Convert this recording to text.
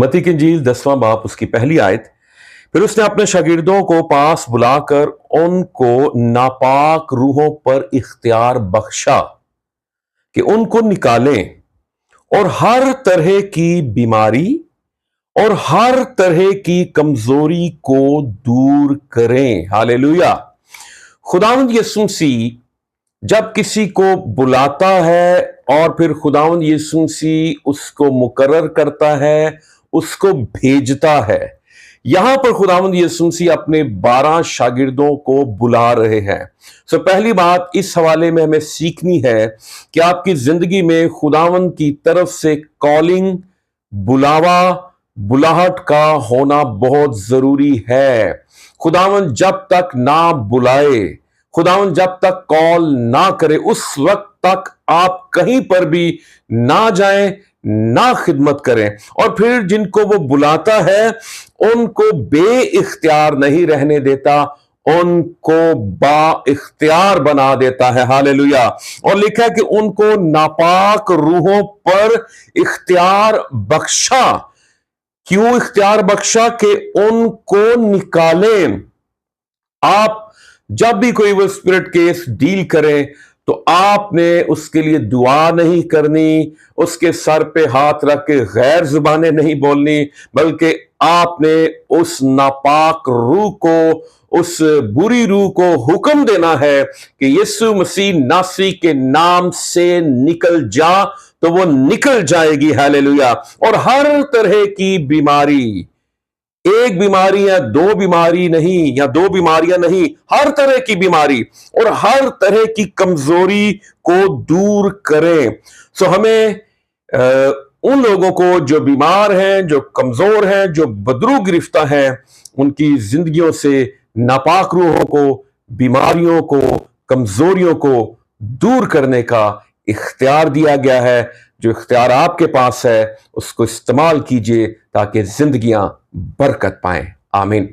मत्ती की इंजील 10वां बाब उसकी पहली आयत। फिर उसने अपने शागिर्दों को पास बुलाकर उनको नापाक रूहों पर इख्तियार बख्शा कि उनको निकालें और हर तरह की बीमारी और हर तरह की कमजोरी को दूर करें। हालेलुया। खुदावंद यीशु मसीह जब किसी को बुलाता है और फिर खुदावंद यीशु मसीह उसको मुकर्रर करता है, उसको भेजता है। यहां पर खुदावंद यीशु मसीह अपने 12 शागिर्दों को बुला रहे हैं। पहली बात इस हवाले में हमें सीखनी है कि आपकी जिंदगी में खुदावंद की तरफ से कॉलिंग, बुलावा, बुलाहट का होना बहुत जरूरी है। खुदावंद जब तक ना बुलाए, खुदावंद जब तक कॉल ना करे, उस वक्त तक आप कहीं पर भी ना जाएं, ना खिदमत करें। और फिर जिनको वो बुलाता है उनको बेइख्तियार नहीं रहने देता, उनको बाइख्तियार बना देता है। हालेलुया। और लिखा है कि उनको नापाक रूहों पर इख्तियार बख्शा। क्यों इख्तियार बख्शा? कि उनको निकालें। आप जब भी कोई वो स्पिरिट केस डील करें तो आपने उसके लिए दुआ नहीं करनी, उसके सर पे हाथ रख के गैर जुबानें नहीं बोलनी, बल्कि आपने उस नापाक रूह को, उस बुरी रूह को हुक्म देना है कि यीशु मसीह नासी के नाम से निकल जा, तो वो निकल जाएगी। हालेलुया। और हर तरह की बीमारी, एक बीमारी या दो बीमारी नहीं, या दो बीमारियां नहीं, हर तरह की बीमारी और हर तरह की कमजोरी को दूर करें। हमें उन लोगों को जो बीमार हैं, जो कमजोर हैं, जो बदरू गिरफ्ता हैं, उनकी जिंदगियों से नापाक रूहों को, बीमारियों को, कमजोरियों को दूर करने का इख्तियार दिया गया है। जो इख्तियार आपके पास है उसको इस्तेमाल कीजिए ताकि जिंदगियां बरकत पाएं। आमीन।